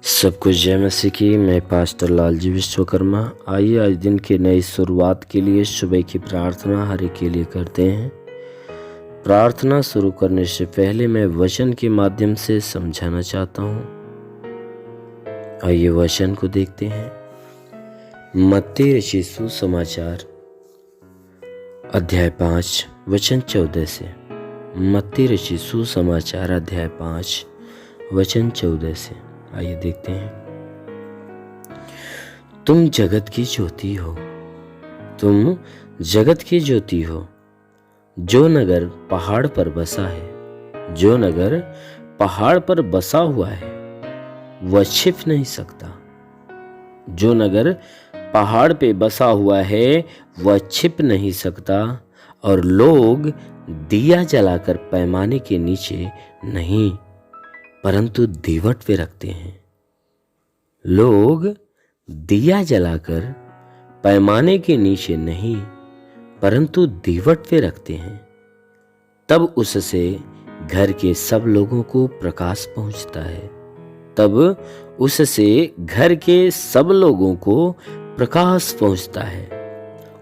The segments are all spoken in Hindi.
सबको जय मसीह की। मैं पास्टर लालजी विश्वकर्मा। आइए आज दिन की नई शुरुआत के लिए सुबह की प्रार्थना हर एक के लिए करते हैं। प्रार्थना शुरू करने से पहले मैं वचन के माध्यम से समझाना चाहता हूँ। आइए वचन को देखते हैं। मत्ती रचित सुसमाचार अध्याय 5 वचन 14 से। मत्ती रचित सुसमाचार अध्याय 5 वचन 14 से। आइए देखते हैं। तुम जगत की ज्योति हो। तुम जगत की ज्योति हो। जो नगर पहाड़ पर बसा है, जो नगर पहाड़ पर बसा हुआ है, वह छिप नहीं सकता। जो नगर पहाड़ पे बसा हुआ है वह छिप नहीं सकता, और लोग दिया जलाकर पैमाने के नीचे नहीं परंतु दीवट पे रखते हैं। लोग दिया जलाकर पैमाने के नीचे नहीं परंतु दीवट पे रखते हैं। तब उससे घर के सब लोगों को प्रकाश पहुंचता है। तब उससे घर के सब लोगों को प्रकाश पहुंचता है।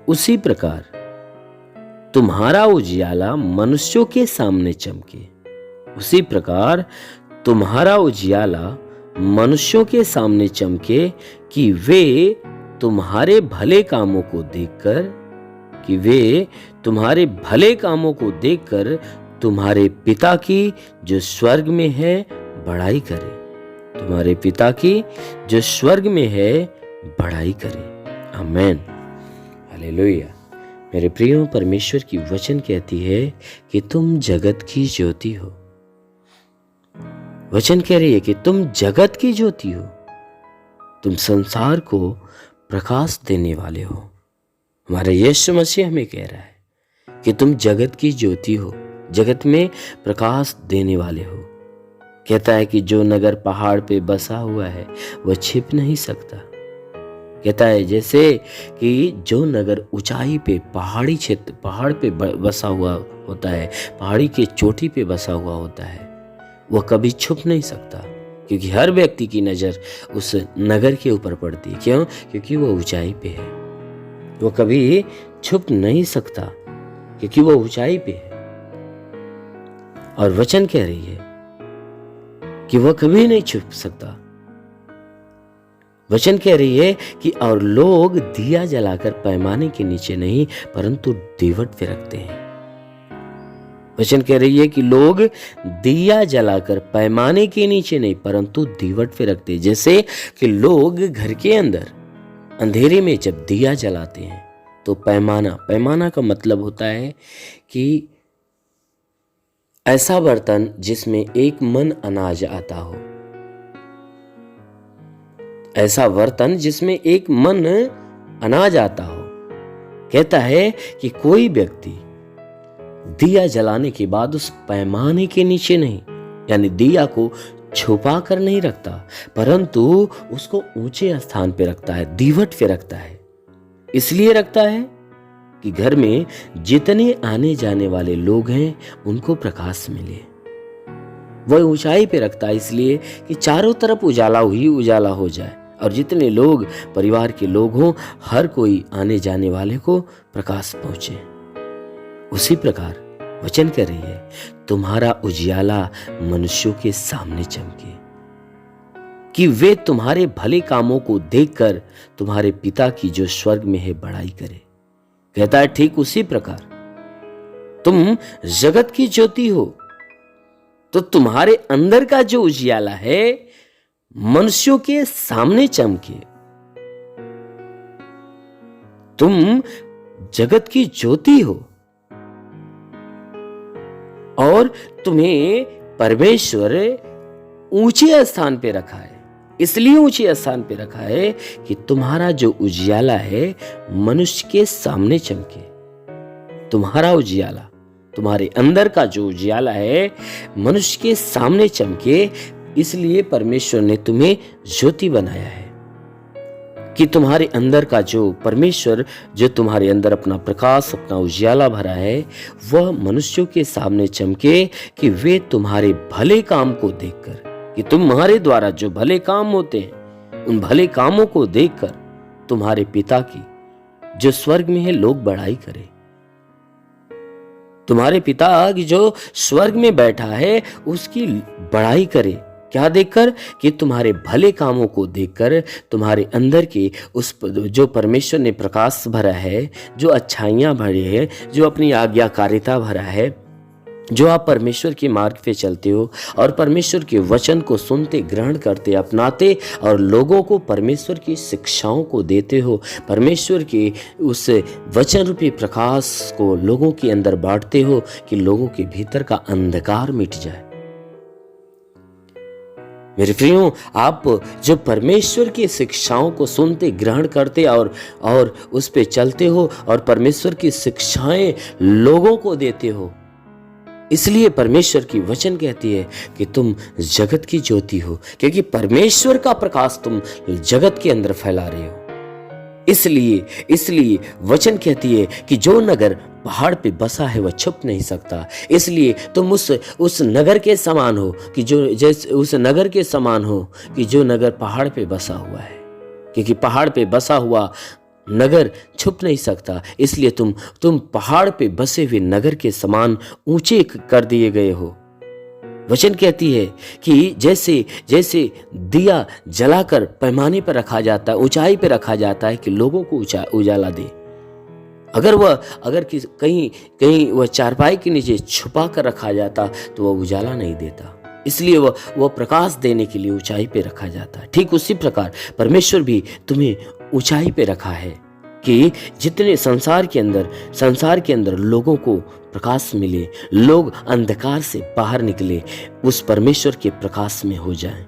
उसी प्रकार तुम्हारा उजियाला मनुष्यों के सामने चमके। उसी प्रकार तुम्हारा उजियाला मनुष्यों के सामने चमके, कि वे तुम्हारे भले कामों को देखकर तुम्हारे पिता की जो स्वर्ग में है बड़ाई करे। तुम्हारे पिता की जो स्वर्ग में है बड़ाई करे। आमीन। हालेलुया। मेरे प्रियो, परमेश्वर की वचन कहती है कि तुम जगत की ज्योति हो। वचन कह रही है कि तुम जगत की ज्योति हो। तुम संसार को प्रकाश देने वाले हो। हमारा यीशु मसीह हमें कह रहा है कि तुम जगत की ज्योति हो, जगत में प्रकाश देने वाले हो। कहता है कि जो नगर पहाड़ पे बसा हुआ है वह छिप नहीं सकता। कहता है जैसे कि जो नगर ऊंचाई पे पहाड़ पे बसा हुआ होता है, पहाड़ी के चोटी पे बसा हुआ होता है, वह कभी छुप नहीं सकता, क्योंकि हर व्यक्ति की नजर उस नगर के ऊपर पड़ती है। क्यों? क्योंकि वह ऊंचाई पे है। वह कभी छुप नहीं सकता क्योंकि वह ऊंचाई पे है। और वचन कह रही है कि वह कभी नहीं छुप सकता। वचन कह रही है कि और लोग दिया जलाकर पैमाने के नीचे नहीं परंतु दीवट पे रखते हैं। वचन कह रही है कि लोग दिया जलाकर पैमाने के नीचे नहीं परंतु दीवट पे रखते हैं। जैसे कि लोग घर के अंदर अंधेरे में जब दिया जलाते हैं तो पैमाना का मतलब होता है कि ऐसा बर्तन जिसमें एक मन अनाज आता हो। ऐसा बर्तन जिसमें एक मन अनाज आता हो। कहता है कि कोई व्यक्ति दिया जलाने के बाद उस पैमाने के नीचे नहीं, यानी दिया को छुपा कर नहीं रखता परंतु उसको ऊंचे स्थान पे रखता है, दीवट पे रखता है। इसलिए रखता है कि घर में जितने आने जाने वाले लोग हैं उनको प्रकाश मिले। वह ऊंचाई पे रखता है इसलिए कि चारों तरफ उजाला ही उजाला हो जाए, और जितने लोग परिवार के लोग हों हर कोई आने जाने वाले को प्रकाश पहुंचे। उसी प्रकार वचन कह रही है तुम्हारा उजियाला मनुष्यों के सामने चमके, कि वे तुम्हारे भले कामों को देखकर तुम्हारे पिता की जो स्वर्ग में है बड़ाई करे। कहता है ठीक उसी प्रकार तुम जगत की ज्योति हो, तो तुम्हारे अंदर का जो उजियाला है मनुष्यों के सामने चमके। तुम जगत की ज्योति हो और तुम्हें परमेश्वर ऊंचे स्थान पे रखा है। इसलिए ऊंचे स्थान पे रखा है कि तुम्हारा जो उजियाला है मनुष्य के सामने चमके। तुम्हारा उजियाला, तुम्हारे अंदर का जो उजियाला है मनुष्य के सामने चमके। इसलिए परमेश्वर ने तुम्हें ज्योति बनाया है कि तुम्हारे अंदर का जो परमेश्वर जो तुम्हारे अंदर अपना प्रकाश अपना उजियाला भरा है वह मनुष्यों के सामने चमके, कि वे तुम्हारे भले काम को देखकर कि तुम्हारे द्वारा जो भले काम होते हैं उन भले कामों को देखकर तुम्हारे पिता की जो स्वर्ग में है लोग बड़ाई करें। तुम्हारे पिता की जो स्वर्ग में बैठा है उसकी बड़ाई करे। क्या देखकर? कि तुम्हारे भले कामों को देखकर, तुम्हारे अंदर के उस जो परमेश्वर ने प्रकाश भरा है, जो अच्छाइयाँ भरी है, जो अपनी आज्ञाकारिता भरा है, जो आप परमेश्वर के मार्ग पे चलते हो और परमेश्वर के वचन को सुनते, ग्रहण करते, अपनाते और लोगों को परमेश्वर की शिक्षाओं को देते हो, परमेश्वर के उस वचन रूपी प्रकाश को लोगों के अंदर बांटते हो कि लोगों के भीतर का अंधकार मिट जाए। मेरे प्रियो, आप जब परमेश्वर की शिक्षाओं को सुनते, ग्रहण करते और उस पे चलते हो और परमेश्वर की शिक्षाएं लोगों को देते हो, इसलिए परमेश्वर की वचन कहती है कि तुम जगत की ज्योति हो, क्योंकि परमेश्वर का प्रकाश तुम जगत के अंदर फैला रहे हो। इसलिए वचन कहती है कि जो नगर पहाड़ पे बसा है वह छुप नहीं सकता। इसलिए तुम उस नगर के समान हो कि उस नगर के समान हो कि जो नगर पहाड़ पे बसा हुआ है, क्योंकि पहाड़ पे बसा हुआ नगर छुप नहीं सकता। इसलिए तुम पहाड़ पे बसे हुए नगर के समान ऊंचे कर दिए गए हो। वचन कहती है कि जैसे दिया जलाकर पैमाने पर रखा जाता है, ऊंचाई पे रखा जाता है कि लोगों को उजाला दे। अगर कहीं वह चारपाई के नीचे छुपा कर रखा जाता तो वह उजाला नहीं देता। इसलिए वह प्रकाश देने के लिए ऊंचाई पे रखा जाता है। ठीक उसी प्रकार परमेश्वर भी तुम्हें ऊंचाई पे रखा है कि जितने संसार के अंदर लोगों को प्रकाश मिले, लोग अंधकार से बाहर निकले, उस परमेश्वर के प्रकाश में हो जाएं।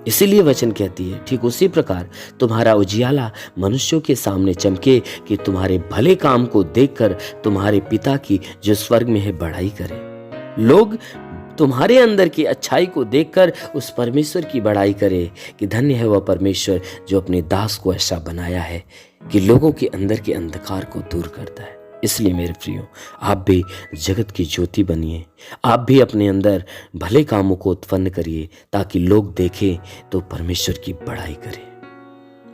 इसीलिए वचन कहती है ठीक उसी प्रकार तुम्हारा उजियाला मनुष्यों के सामने चमके कि तुम्हारे भले काम को देखकर तुम्हारे पिता की जो स्वर्ग में है बड़ाई करें। लोग तुम्हारे अंदर की अच्छाई को देखकर उस परमेश्वर की बड़ाई करे कि धन्य है वह परमेश्वर जो अपने दास को ऐसा बनाया है कि लोगों के अंदर के अंधकार को दूर करता है। इसलिए मेरे प्रियो, आप भी जगत की ज्योति बनिए, आप भी अपने अंदर भले कामों को उत्पन्न करिए ताकि लोग देखें तो परमेश्वर की बड़ाई करें।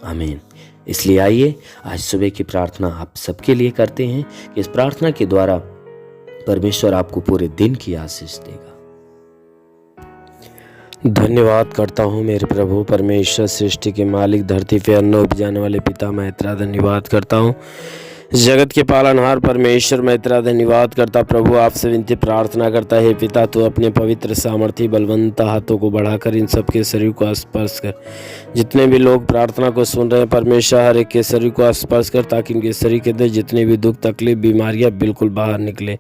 आमीन। इसलिए आइए आज सुबह की प्रार्थना आप सबके लिए करते हैं कि इस प्रार्थना के द्वारा परमेश्वर आपको पूरे दिन की आशीष देगा। धन्यवाद करता हूँ मेरे प्रभु परमेश्वर, सृष्टि के मालिक, धरती पे अन्न उपजाने वाले पिता, मैं इतना धन्यवाद करता हूँ। जगत के पालनहार परमेश्वर, मैं इतना धन्यवाद करता प्रभु, आपसे विनती प्रार्थना करता है पिता, तो अपने पवित्र सामर्थ्य बलवंत हाथों को बढ़ाकर इन सब के शरीर को स्पर्श कर। जितने भी लोग प्रार्थना को सुन रहे हैं परमेश्वर, हर एक के शरीर को स्पर्श कर ताकि इनके शरीर के अंदर जितने भी दुख, तकलीफ, बीमारियां बिल्कुल बाहर निकले।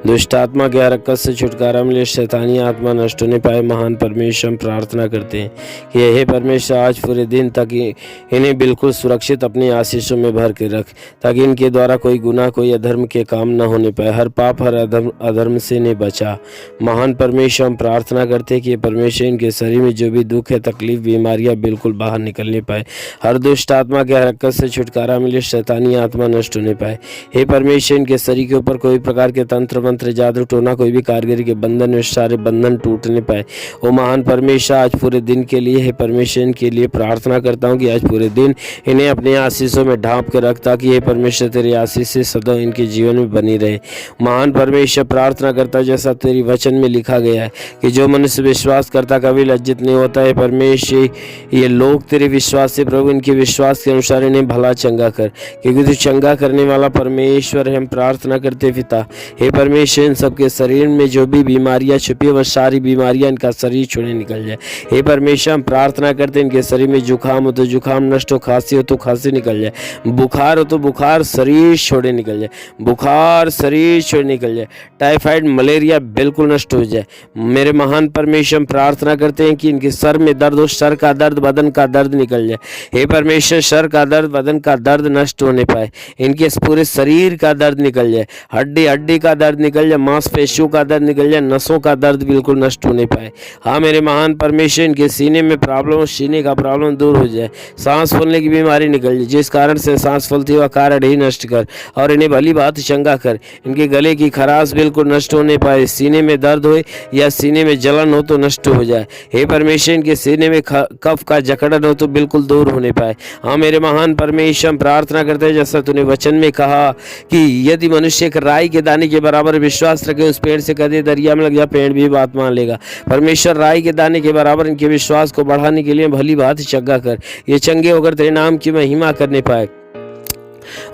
दुष्ट आत्मा के हरकत से छुटकारा मिले, शैतानी आत्मा नष्ट होने पाए। महान परमेश्वर, हम प्रार्थना करते हैं कि हे परमेश्वर आज पूरे दिन तक इन्हें बिल्कुल सुरक्षित अपनी आशीषों में भर के रख, ताकि इनके द्वारा कोई गुनाह, कोई अधर्म के काम न होने पाए। हर पाप, हर अधर्म से इन्हें बचा। महान परमेश्वर, हम प्रार्थना करते हैं कि परमेश्वर इनके शरीर में जो भी दुख है, तकलीफ, बीमारियां बिल्कुल बाहर निकलने पाए। हर दुष्ट आत्मा के हरकत से छुटकारा मिले, शैतानी आत्मा नष्ट होने पाए। हे परमेश्वर, इनके शरीर के ऊपर कोई प्रकार के तंत्र मंत्र, जादू टोना, कोई भी कारीगरी के बंधन में सारे बंधन टूटने पाए। ओ महान परमेश्वर, आज पूरे दिन के लिए हे परमेश्वर इनके लिए प्रार्थना करता हूँ कि आज पूरे दिन इन्हें अपने आशीषों में ढांप कर रख, ताकि हे परमेश्वर तेरी आशीष से सदा इनके जीवन में बनी रहे। महान परमेश्वर, प्रार्थना करता जैसा तेरी वचन में लिखा गया है कि जो मनुष्य विश्वास करता कभी लज्जित नहीं होता है। परमेश्वर, ये लोग तेरे विश्वास से प्रभु इनके विश्वास के अनुसार इन्हें भला चंगा कर, क्योंकि तू चंगा करने वाला परमेश्वर है। हम प्रार्थना करते पिता, हे परमेश्वर इन सबके शरीर में जो भी बीमारियां छुपी है वह सारी बीमारियां इनका शरीर छोड़े निकल जाए। हे परमेश्वर, हम प्रार्थना करते इनके शरीर में जुकाम हो तो जुकाम नष्ट हो, खांसी हो तो खांसी निकल जाए, बुखार हो तो बुखार शरीर छोड़े निकल जाए, बुखार शरीर छोड़े निकल जाए, टाइफाइड, मलेरिया बिल्कुल नष्ट हो जाए। मेरे महान परमेश्वर, प्रार्थना करते हैं कि इनके सर में दर्द हो, सर का दर्द, बदन का दर्द निकल जाए। हे परमेश्वर, सर का दर्द, बदन का दर्द नष्ट होने पाए, इनके पूरे शरीर का दर्द निकल जाए, हड्डी का दर्द निकल जाए, मांसपेशियों का दर्द निकल जाए, नसों का दर्द बिल्कुल नष्ट होने पाए। हाँ मेरे महान परमेश्वर, इनके सीने में प्रॉब्लम, सीने का प्रॉब्लम दूर हो जाए, सांस फूलने की बीमारी निकल जाए, जिस कारण से सांस फूलती है वह कारण ही नष्ट नष्ट कर और इन्हें भली बात चंगा कर। इनके गले की खराश बिल्कुल नष्ट होने पाए, सीने में दर्द हो या सीने में जलन हो तो नष्ट हो जाए। हे परमेश्वर, इनके सीने में कफ का जकड़न हो तो बिल्कुल दूर होने पाए। हाँ मेरे महान परमेश्वर, हम प्रार्थना करते हैं जैसा तूने वचन में कहा कि यदि मनुष्य एक राई के दाने के बराबर विश्वास रखे, उस पेड़ से कदे दरिया में लग जा, पेड़ भी बात मान लेगा। परमेश्वर, राई के दाने के बराबर इनके विश्वास को बढ़ाने के लिए भली बात चंगा कर, ये चंगे होकर तेरे नाम की महिमा करने पाए।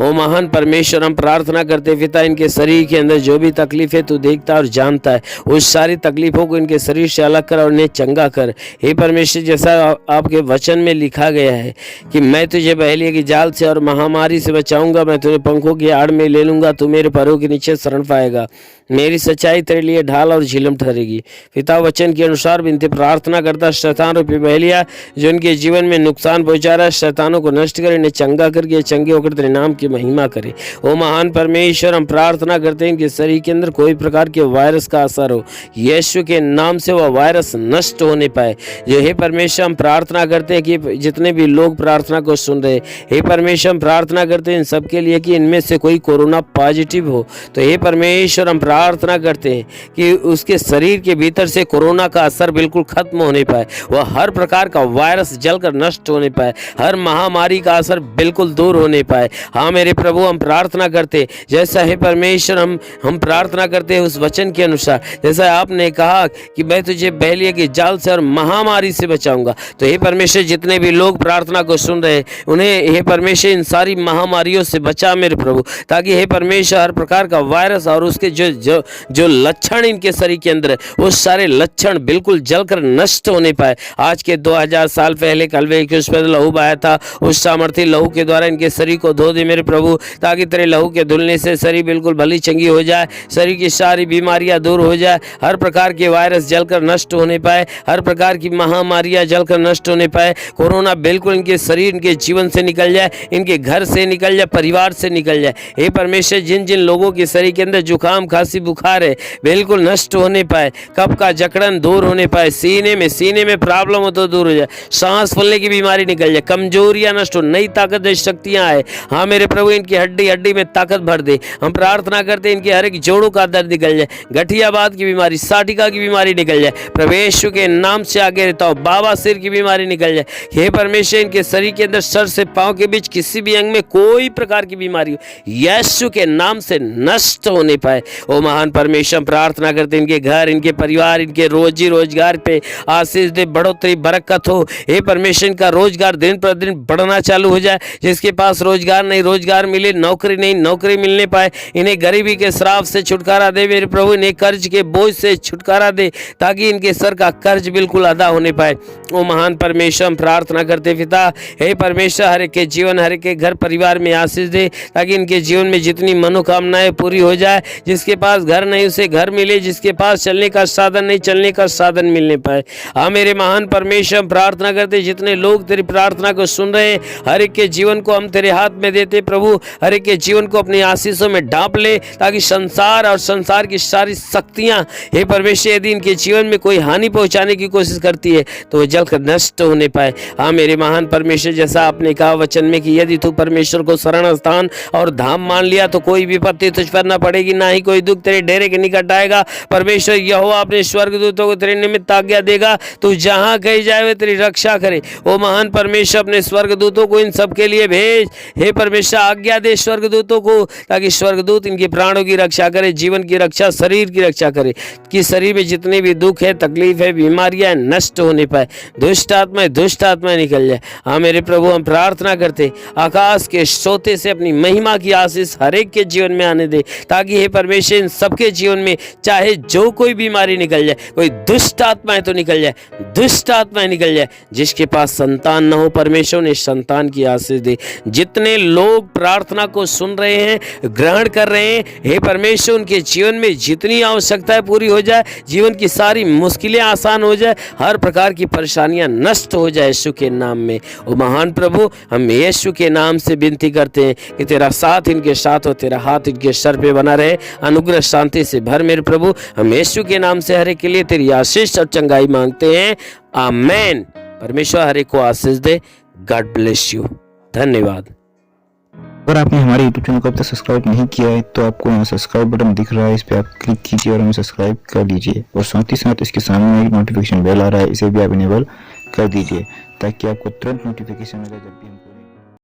ओ महान परमेश्वर, हम प्रार्थना करते पिता, इनके शरीर के अंदर जो भी तकलीफ है तू देखता और जानता है, उस सारी तकलीफों को इनके शरीर से अलग कर और इन्हें चंगा कर। हे परमेश्वर, जैसा आपके वचन में लिखा गया है कि मैं तुझे बहेलिया की जाल से और महामारी से बचाऊंगा, मैं तुझे पंखों की आड़ में ले लूंगा, तू मेरे पैरों के नीचे शरण पाएगा, मेरी सच्चाई तेरे लिए ढाल और झिलम ठहरेगी। पिता, वचन के अनुसार विनती प्रार्थना करता, शैतान रूपी बहेलिया जो इनके जीवन में नुकसान पहुंचा रहा है, शैतानों को नष्ट कर, इन्हें चंगा करके चंगे होकर तेरे नाम की महिमा करे। ओ महान परमेश्वर, हम प्रार्थना करते हैं कि शरीर के अंदर कोई प्रकार के वायरस का असर हो, यीशु के नाम से वह वायरस नष्ट होने पाए। जो हे परमेश्वर, हम प्रार्थना करते हैं कि जितने भी लोग प्रार्थना को सुन रहे, हे परमेश्वर, हम प्रार्थना करते हैं इन सबके लिए कि इनमें से कोई कोरोना पॉजिटिव हो, तो हे परमेश्वर, हम प्रार्थना करते हैं कि उसके शरीर के भीतर से कोरोना का असर बिल्कुल खत्म होने पाए, वह हर प्रकार का वायरस जलकर नष्ट होने पाए, हर महामारी का असर बिल्कुल दूर होने पाए। हाँ मेरे प्रभु, हम प्रार्थना करते जैसा है परमेश्वर, हम प्रार्थना करते हैं उस वचन के अनुसार, जैसा आपने कहा कि मैं तुझे बहेलिया की जाल से और महामारी से बचाऊंगा। तो हे परमेश्वर, जितने भी लोग प्रार्थना को सुन रहे उन्हें हे परमेश्वर इन सारी महामारियों से बचा मेरे प्रभु, ताकि हे परमेश्वर हर प्रकार का वायरस और उसके जो लक्षण इनके शरीर के अंदर है, वो सारे लक्षण बिल्कुल जलकर नष्ट होने पाए। आज के 2000 साल पहले कलवे के उस पर लहू बहाया था, उस सामर्थ्य लहू के द्वारा इनके शरीर को धो दे मेरे प्रभु, ताकि तेरे लहू के धुलने से शरीर बिल्कुल भली चंगी हो जाए, शरीर की सारी बीमारियां दूर हो जाए, हर प्रकार के वायरस जलकर नष्ट होने पाए, हर प्रकार की महामारियां जलकर नष्ट होने पाए, कोरोना बिल्कुल इनके शरीर इनके जीवन से निकल जाए, इनके घर से निकल जाए, परिवार से निकल जाए। हे परमेश्वर, जिन जिन लोगों के शरीर के अंदर जुकाम खांसी बुखार है बिल्कुल नष्ट होने पाए, कफ का जकड़न दूर होने पाए, सीने में प्रॉब्लम हो तो दूर हो जाए, सांस फूलने की बीमारी निकल जाए, कमजोरियां नष्ट हो, नई ताकत शक्तियां आए। हाँ मेरे प्रभु, इनकी हड्डी हड्डी में ताकत भर दे। हम प्रार्थना करते हैं इनके हर एक जोड़ों का दर्द निकल जाए, गठियाबाद की बीमारी, साटिका की बीमारी निकल जाए, प्रभु के नाम से आगे रहता हूँ, बाबा सिर की बीमारी निकल जाए। हे परमेश्वर, इनके शरीर के अंदर सर से पांव के बीच किसी भी अंग में कोई प्रकार की बीमारी हो, यीशु के नाम से नष्ट होने पाए। ओ महान परमेश्वर, प्रार्थना करते इनके घर, इनके परिवार, इनके रोजी रोजगार पे आशीष दे, बढ़ोतरी बरकत हो। हे परमेश्वर, इनका रोजगार दिन पर दिन बढ़ना चालू हो जाए, जिसके पास रोजगार नहीं रोजगार मिले, नौकरी नहीं नौकरी मिलने पाए, इन्हें गरीबी के श्राप से छुटकारा दे मेरे प्रभु, इन्हें कर्ज के बोझ से छुटकारा दे, ताकि इनके सर का कर्ज बिल्कुल अदा होने पाए। ओ महान परमेश्वर, हम प्रार्थना करते पिता, हे परमेश्वर, हर एक के जीवन, हर एक के घर परिवार में आशीष दे, ताकि इनके जीवन में जितनी मनोकामनाएं पूरी हो जाए। जिसके पास घर नहीं उसे घर मिले, जिसके पास चलने का साधन नहीं चलने का साधन मिलने पाए। हाँ मेरे महान परमेश्वर, हम प्रार्थना करते जितने लोग तेरी प्रार्थना को सुन रहे हैं, हर एक के जीवन को हम तेरे हाथ में देते प्रभु, हर एक के जीवन को अपनी आशीषों में ढांप ले, ताकि संसार और संसार की सारी शक्तियां हे परमेश्वर यदि इनके जीवन में कोई हानि पहुंचाने की कोशिश करती है तो वो जलकर नष्ट होने पाए। हाँ मेरे महान परमेश्वर, जैसा आपने कहा वचन में कि यदि तू परमेश्वर को शरण स्थान और धाम मान लिया तो कोई विपत्ति तुझ पर न पड़ेगी, ना ही कोई दुख तेरे डेरे के निकट आएगा। परमेश्वर यहोवा अपने स्वर्गदूतों को तेरे निमित्त आज्ञा देगा, तू जहां कहीं जाए वे तेरी रक्षा करे। ओ महान परमेश्वर, अपने स्वर्गदूतों को इन सब के लिए भेज। हे परमेश्वर, आज्ञा दे स्वर्गदूतों को, ताकि स्वर्गदूत इनके प्राणों की रक्षा करे, जीवन की रक्षा, शरीर की रक्षा करे, कि शरीर में जितने भी दुख है, तकलीफ है, बीमारियां नष्ट होने पाए, दुष्ट आत्माएं निकल जाए। हाँ मेरे प्रभु, हम प्रार्थना करते आकाश के सोते से अपनी महिमा की आशीष हर एक के जीवन में आने दे, ताकि हे परमेश्वर इन सबके जीवन में चाहे जो कोई बीमारी निकल जाए, कोई दुष्ट आत्माएं तो निकल जाए, दुष्ट आत्माएं निकल जाए। जिसके पास संतान न हो, परमेश्वर ने संतान की आशीष दे। जितने लोग प्रार्थना को सुन रहे हैं, ग्रहण कर रहे हैं, हे परमेश्वर उनके जीवन में जितनी आवश्यकताएं पूरी हो जाए, जीवन की सारी मुश्किलें आसान हो जाए, हर प्रकार की परेशानियां नष्ट हो जाए यीशु के नाम में। ओ महान प्रभु, हम यीशु के नाम से विनती करते हैं कि तेरा साथ इनके साथ हो, तेरा हाथ इनके सर पे बना रहे, अनुग्रह शांति से भर मेरे प्रभु। हम यीशु के नाम से हर एक के लिए तेरी आशीष और चंगाई मांगते हैं, आमेन। परमेश्वर हर एक को आशीष दे। God bless you. धन्यवाद। अगर आपने हमारे यूट्यूब चैनल को अब तक सब्सक्राइब नहीं किया है तो आपको यहाँ सब्सक्राइब बटन दिख रहा है, इस पर आप क्लिक कीजिए और हमें सब्सक्राइब कर लीजिए। और साथ ही साथ इसके सामने एक नोटिफिकेशन बेल आ रहा है, इसे भी आप इनेबल कर दीजिए ताकि आपको तुरंत नोटिफिकेशन मिले जब भी हम